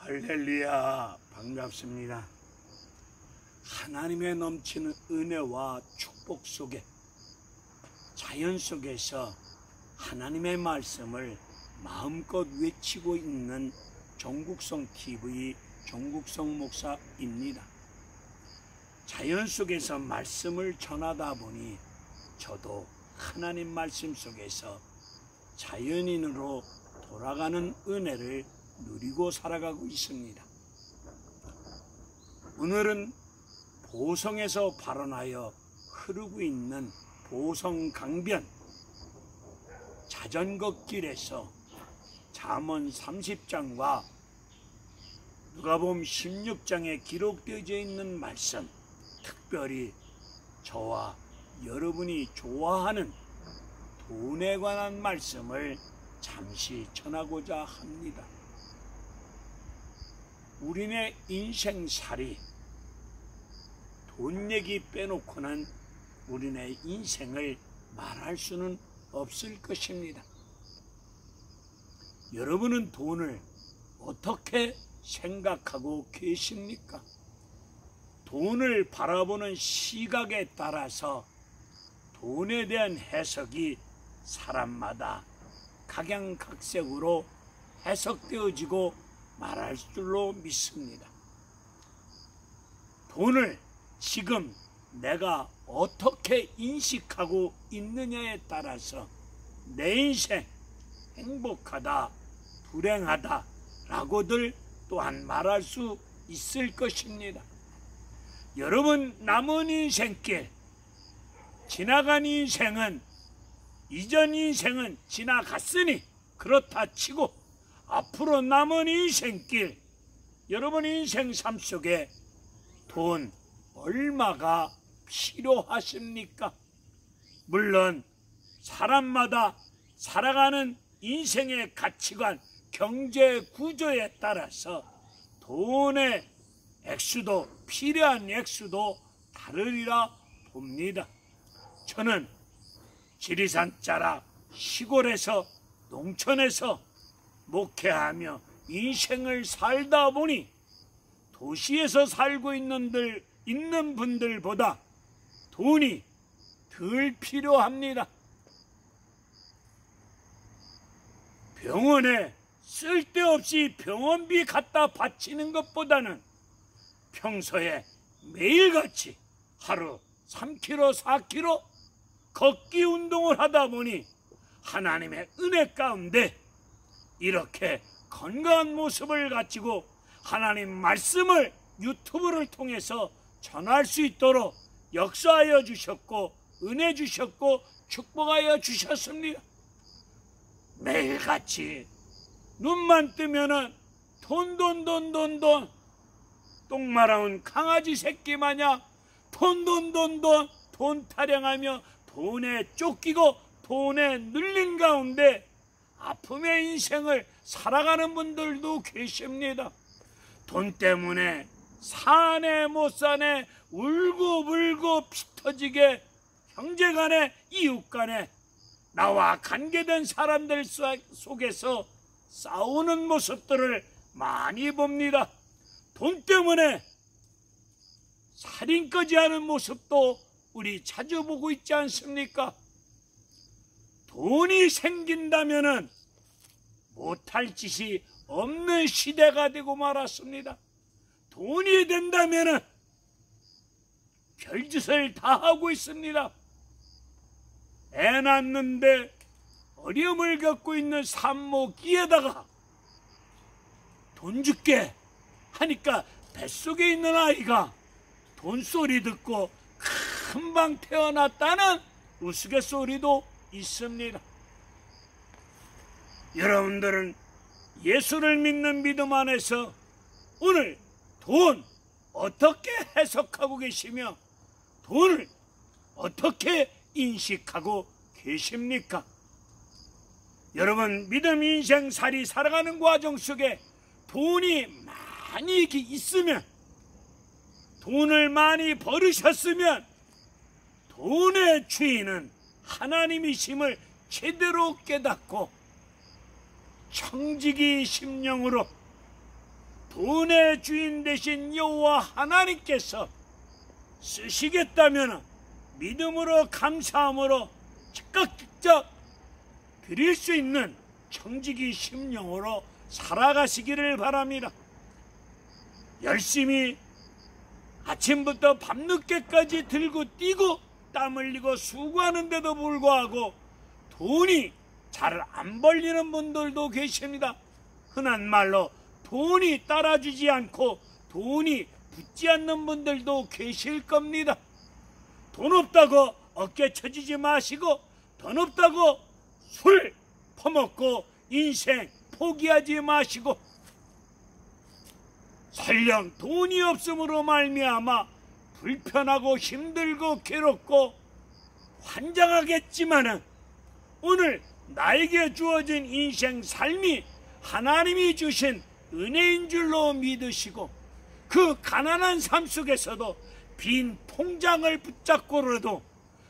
할렐루야, 반갑습니다. 하나님의 넘치는 은혜와 축복 속에, 자연 속에서 하나님의 말씀을 마음껏 외치고 있는 정국성 TV 정국성 목사입니다. 자연 속에서 말씀을 전하다 보니 저도 하나님 말씀 속에서 자연인으로 돌아가는 은혜를 누리고 살아가고 있습니다. 오늘은 보성에서 발원하여 흐르고 있는 보성강변 자전거길에서 잠언 30장과 누가복음 16장에 기록되어 있는 말씀, 특별히 저와 여러분이 좋아하는 돈에 관한 말씀을 잠시 전하고자 합니다. 우리네 인생살이 돈 얘기 빼놓고는 우리네 인생을 말할 수는 없을 것입니다. 여러분은 돈을 어떻게 생각하고 계십니까? 돈을 바라보는 시각에 따라서 돈에 대한 해석이 사람마다 각양각색으로 해석되어지고 말할 줄로 믿습니다. 돈을 지금 내가 어떻게 인식하고 있느냐에 따라서 내 인생 행복하다, 불행하다 라고들 또한 말할 수 있을 것입니다. 여러분, 남은 인생길, 지나간 인생은, 이전 인생은 지나갔으니 그렇다 치고 앞으로 남은 인생길, 여러분 인생 삶 속에 돈 얼마가 필요하십니까? 물론 사람마다 살아가는 인생의 가치관, 경제 구조에 따라서 돈의 액수도, 필요한 액수도 다르리라 봅니다. 저는 지리산 자락 시골에서, 농촌에서 목회하며 인생을 살다 보니 도시에서 살고 있는 분들보다 돈이 덜 필요합니다. 병원에 쓸데없이 병원비 갖다 바치는 것보다는 평소에 매일같이 하루 3km, 4km 걷기 운동을 하다 보니 하나님의 은혜 가운데 이렇게 건강한 모습을 가지고 하나님 말씀을 유튜브를 통해서 전할 수 있도록 역사하여 주셨고 은혜 주셨고 축복하여 주셨습니다. 매일같이 눈만 뜨면은 돈 똥마라운 강아지 새끼 마냥 돈 타령하며 돈에 쫓기고 돈에 눌린 가운데 아픔의 인생을 살아가는 분들도 계십니다. 돈 때문에 사네 못 사네 울고불고 피 터지게 형제간에 이웃간에 나와 관계된 사람들 속에서 싸우는 모습들을 많이 봅니다. 돈 때문에 살인까지 하는 모습도 우리 자주 보고 있지 않습니까? 돈이 생긴다면은 못할 짓이 없는 시대가 되고 말았습니다. 돈이 된다면은 별짓을 다 하고 있습니다. 애 낳는데 어려움을 겪고 있는 산모기에다가 돈 줄게 하니까 뱃속에 있는 아이가 돈소리 듣고 금방 태어났다는 우스갯소리도 있습니다. 여러분들은 예수를 믿는 믿음 안에서 오늘 돈 어떻게 해석하고 계시며 돈을 어떻게 인식하고 계십니까? 여러분, 믿음 인생살이 살아가는 과정 속에 돈이 많이 있으면, 돈을 많이 벌으셨으면 돈의 주인은 하나님이심을 제대로 깨닫고 청지기 심령으로 돈의 주인 되신 여호와 하나님께서 쓰시겠다면 믿음으로 감사함으로 즉각 드릴 수 있는 청지기 심령으로 살아가시기를 바랍니다. 열심히 아침부터 밤늦게까지 들고 뛰고 땀 흘리고 수고하는데도 불구하고 돈이 잘 안 벌리는 분들도 계십니다. 흔한 말로 돈이 따라주지 않고 돈이 붙지 않는 분들도 계실 겁니다. 돈 없다고 어깨 쳐지지 마시고 돈 없다고 술 퍼먹고 인생 포기하지 마시고, 설령 돈이 없음으로 말미암아 불편하고 힘들고 괴롭고 환장하겠지만은 오늘 나에게 주어진 인생 삶이 하나님이 주신 은혜인 줄로 믿으시고 그 가난한 삶 속에서도 빈 통장을 붙잡고라도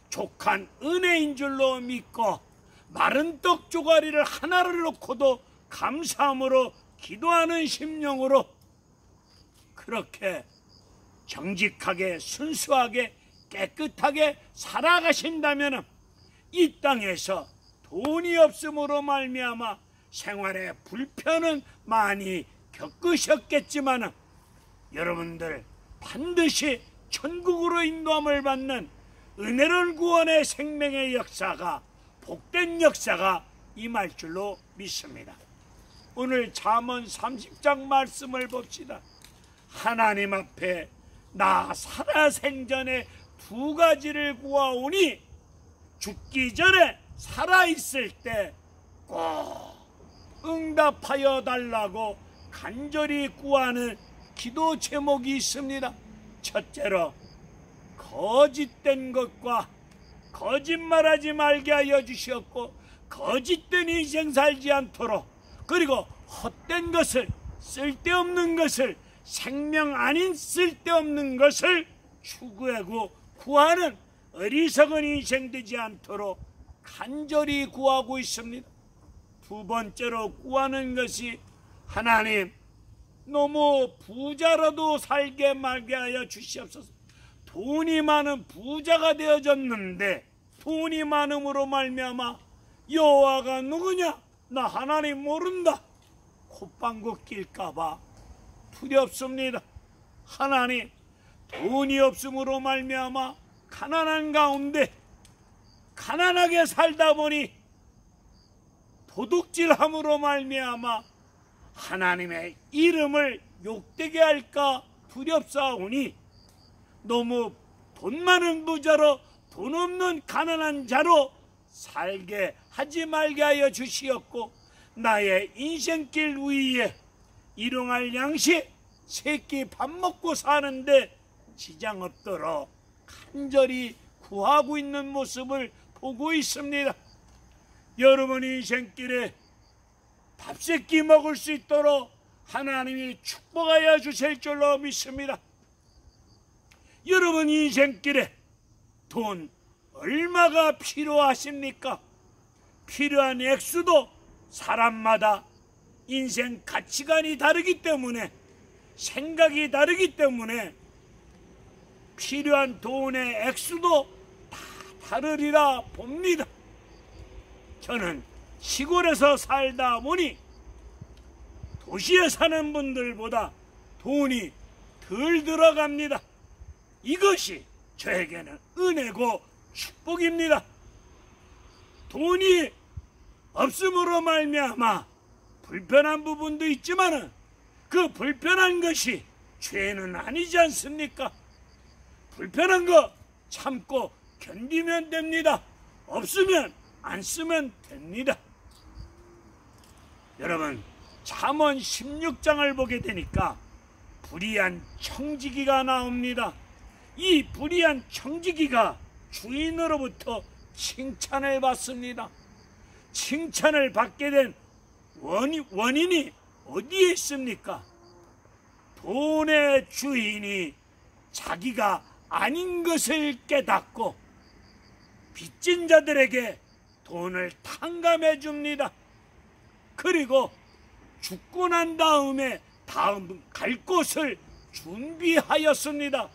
족한 은혜인 줄로 믿고 마른 떡 조가리를 하나를 놓고도 감사함으로 기도하는 심령으로 그렇게 정직하게 순수하게 깨끗하게 살아가신다면 이 땅에서 돈이 없음으로 말미암아 생활에 불편은 많이 겪으셨겠지만 여러분들 반드시 천국으로 인도함을 받는 은혜로운 구원의 생명의 역사가, 복된 역사가 임할 줄로 믿습니다. 오늘 잠언 30장 말씀을 봅시다. 하나님 앞에 나 살아생전에 두 가지를 구하오니 죽기 전에 살아있을 때 꼭 응답하여 달라고 간절히 구하는 기도 제목이 있습니다. 첫째로 거짓된 것과 거짓말하지 말게 하여 주시었고 거짓된 인생 살지 않도록, 그리고 헛된 것을, 쓸데없는 것을, 생명 아닌 쓸데없는 것을 추구하고 구하는 어리석은 인생 되지 않도록 간절히 구하고 있습니다. 두 번째로 구하는 것이 하나님 너무 부자라도 살게 말게 하여 주시옵소서. 돈이 많은 부자가 되어졌는데 돈이 많음으로 말미암아 여호와가 누구냐? 나 하나님 모른다. 콧방구 낄까봐 두렵습니다. 하나님, 돈이 없음으로 말미암아 가난한 가운데 가난하게 살다 보니 도둑질함으로 말미암아 하나님의 이름을 욕되게 할까 두렵사오니 너무 돈 많은 부자로 돈 없는 가난한 자로 살게 하지 말게 하여 주시었고 나의 인생길 위에 일용할 양식, 새끼 밥 먹고 사는데 지장 없도록 간절히 구하고 있는 모습을 보고 있습니다. 여러분 인생길에 밥새끼 먹을 수 있도록 하나님이 축복하여 주실 줄로 믿습니다. 여러분 인생길에 돈 얼마가 필요하십니까? 필요한 액수도 사람마다 인생 가치관이 다르기 때문에, 생각이 다르기 때문에 필요한 돈의 액수도 다 다르리라 봅니다. 저는 시골에서 살다 보니 도시에 사는 분들보다 돈이 덜 들어갑니다. 이것이 저에게는 은혜고 축복입니다. 돈이 없음으로 말미암아 불편한 부분도 있지만 그 불편한 것이 죄는 아니지 않습니까? 불편한 거 참고 견디면 됩니다. 없으면 안 쓰면 됩니다. 여러분, 잠언 16장을 보게 되니까 불의한 청지기가 나옵니다. 이 불의한 청지기가 주인으로부터 칭찬을 받습니다. 칭찬을 받게 된 원인이 어디에 있습니까? 돈의 주인이 자기가 아닌 것을 깨닫고 빚진 자들에게 돈을 탕감해 줍니다. 그리고 죽고 난 다음에 다음 갈 곳을 준비하였습니다.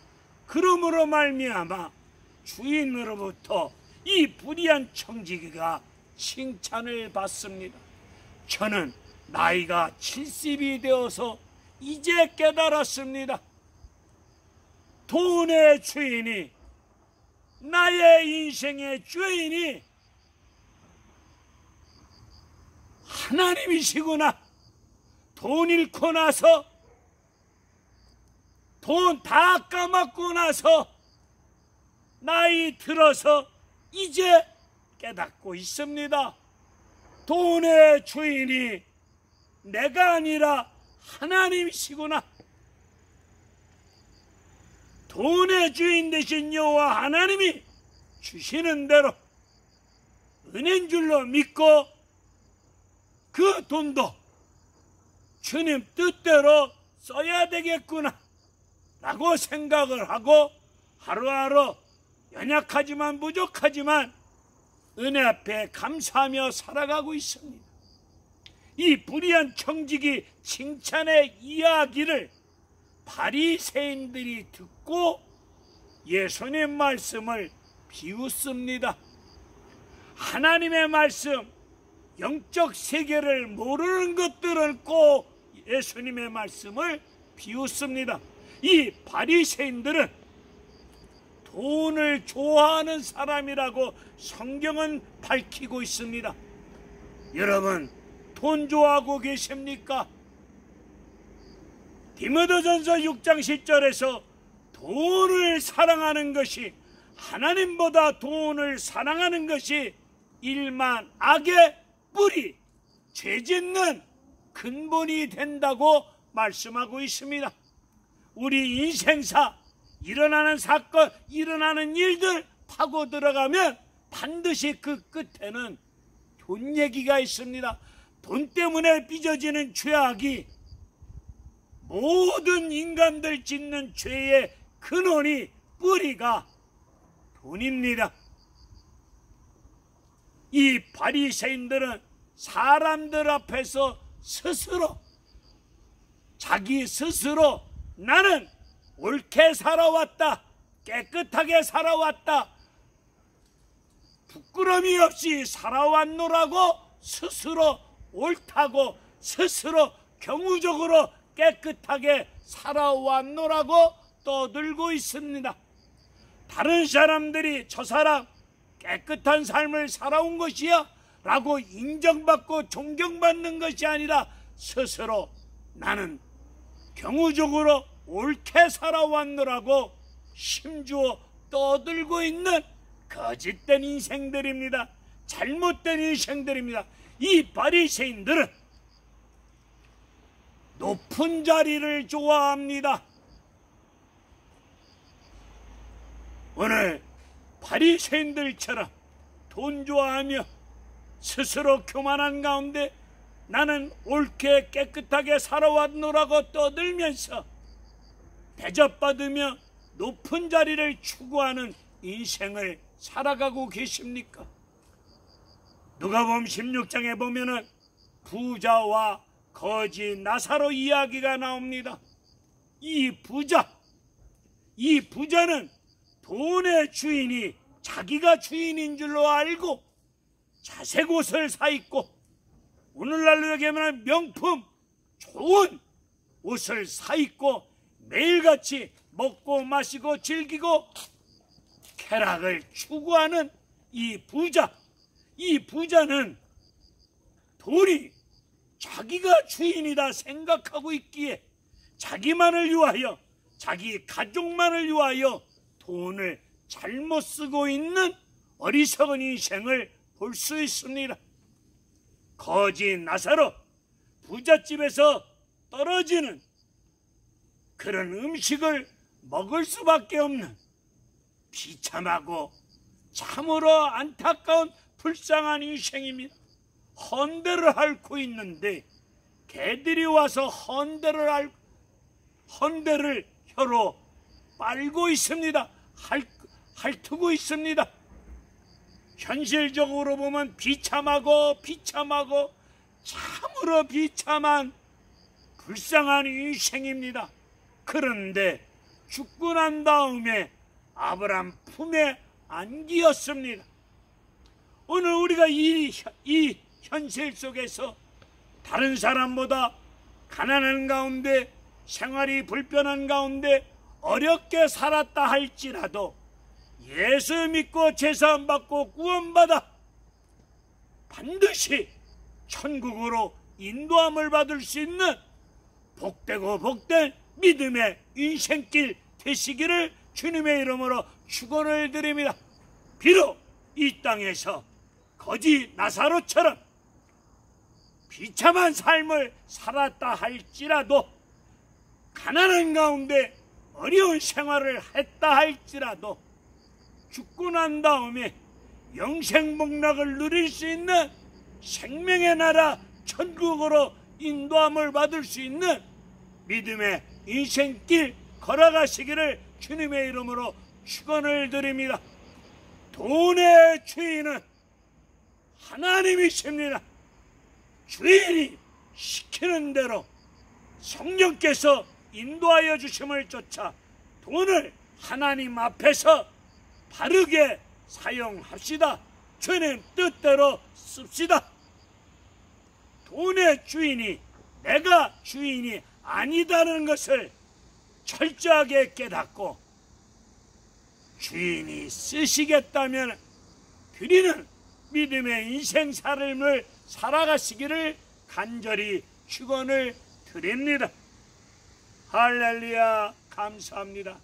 그러므로 말미암아 주인으로부터 이 불의한 청지기가 칭찬을 받습니다. 저는 나이가 70이 되어서 이제 깨달았습니다. 돈의 주인이, 나의 인생의 주인이 하나님이시구나. 돈 잃고 나서, 돈 다 까먹고 나서 나이 들어서 이제 깨닫고 있습니다. 돈의 주인이 내가 아니라 하나님이시구나. 돈의 주인 되신 여호와 하나님이 주시는 대로 은혜인 줄로 믿고 그 돈도 주님 뜻대로 써야 되겠구나 라고 생각을 하고 하루하루 연약하지만 부족하지만 은혜 앞에 감사하며 살아가고 있습니다. 이 불의한 청지기 칭찬의 이야기를 바리새인들이 듣고 예수님 말씀을 비웃습니다. 하나님의 말씀, 영적 세계를 모르는 것들은 꼭 예수님의 말씀을 비웃습니다. 이 바리새인들은 돈을 좋아하는 사람이라고 성경은 밝히고 있습니다. 여러분, 돈 좋아하고 계십니까? 디모데전서 6장 10절에서 돈을 사랑하는 것이, 하나님보다 돈을 사랑하는 것이 일만 악의 뿌리, 죄짓는 근본이 된다고 말씀하고 있습니다. 우리 인생사 일어나는 사건, 일어나는 일들 파고 들어가면 반드시 그 끝에는 돈 얘기가 있습니다. 돈 때문에 빚어지는 죄악이 모든 인간들 짓는 죄의 근원이, 뿌리가 돈입니다. 이 바리새인들은 사람들 앞에서 스스로, 자기 스스로 나는 옳게 살아왔다, 깨끗하게 살아왔다, 부끄러움이 없이 살아왔노라고 스스로 옳다고, 스스로 경우적으로 깨끗하게 살아왔노라고 떠들고 있습니다. 다른 사람들이 저 사람 깨끗한 삶을 살아온 것이야 라고 인정받고 존경받는 것이 아니라 스스로 나는 경우적으로 옳게 살아왔노라고 심주어 떠들고 있는 거짓된 인생들입니다. 잘못된 인생들입니다. 이 바리새인들은 높은 자리를 좋아합니다. 오늘 바리새인들처럼 돈 좋아하며 스스로 교만한 가운데 나는 옳게 깨끗하게 살아왔노라고 떠들면서 대접받으며 높은 자리를 추구하는 인생을 살아가고 계십니까? 누가복음 16장에 보면은 부자와 거지 나사로 이야기가 나옵니다. 이 부자는 돈의 주인이 자기가 주인인 줄로 알고 자색 옷을 사 입고, 오늘날로 얘기하면 명품 좋은 옷을 사 입고 매일같이 먹고 마시고 즐기고 쾌락을 추구하는 이 부자는 돈이 자기가 주인이다 생각하고 있기에 자기만을 위하여, 자기 가족만을 위하여 돈을 잘못 쓰고 있는 어리석은 인생을 볼 수 있습니다. 거지 나사로, 부잣집에서 떨어지는 그런 음식을 먹을 수밖에 없는 비참하고 참으로 안타까운 불쌍한 인생입니다. 헌대를 앓고 있는데 개들이 와서 헌대를 혀로 빨고 있습니다. 핥고 있습니다. 현실적으로 보면 비참하고 참으로 비참한 불쌍한 인생입니다. 그런데 죽고 난 다음에 아브라함 품에 안기었습니다. 오늘 우리가 이 현실 속에서 다른 사람보다 가난한 가운데, 생활이 불편한 가운데 어렵게 살았다 할지라도 예수 믿고 제사함 받고 구원받아 반드시 천국으로 인도함을 받을 수 있는 복되고 복된 믿음의 인생길 되시기를 주님의 이름으로 축원을 드립니다. 비록 이 땅에서 거지 나사로처럼 비참한 삶을 살았다 할지라도, 가난한 가운데 어려운 생활을 했다 할지라도 죽고 난 다음에 영생복락을 누릴 수 있는 생명의 나라 천국으로 인도함을 받을 수 있는 믿음의 인생길 걸어가시기를 주님의 이름으로 축원을 드립니다. 돈의 주인은 하나님이십니다. 주인이 시키는 대로 성령께서 인도하여 주심을 쫓아 돈을 하나님 앞에서 바르게 사용합시다. 주님 뜻대로 씁시다. 돈의 주인이 내가 주인이 아니다는 것을 철저하게 깨닫고 주인이 쓰시겠다면 드리는 믿음의 인생 삶을 살아가시기를 간절히 축원을 드립니다. 할렐루야, 감사합니다.